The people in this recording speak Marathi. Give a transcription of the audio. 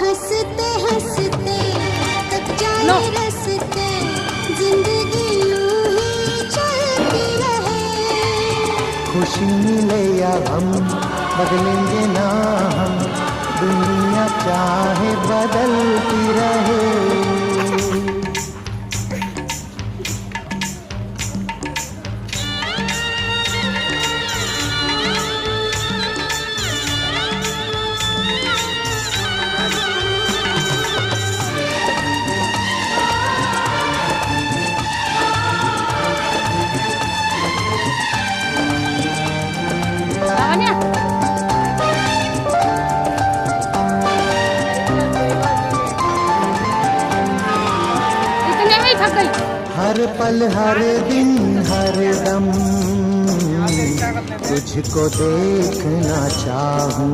हंसते हंसते कब जाए रस्ते, जिंदगी यूं ही चलती रहे। खुशी मिले या गम बदलेंगे ना हम, दुनिया चाहे बदलती रहे। हर पल हर दिन हर दम तुझको देखना चाहूं।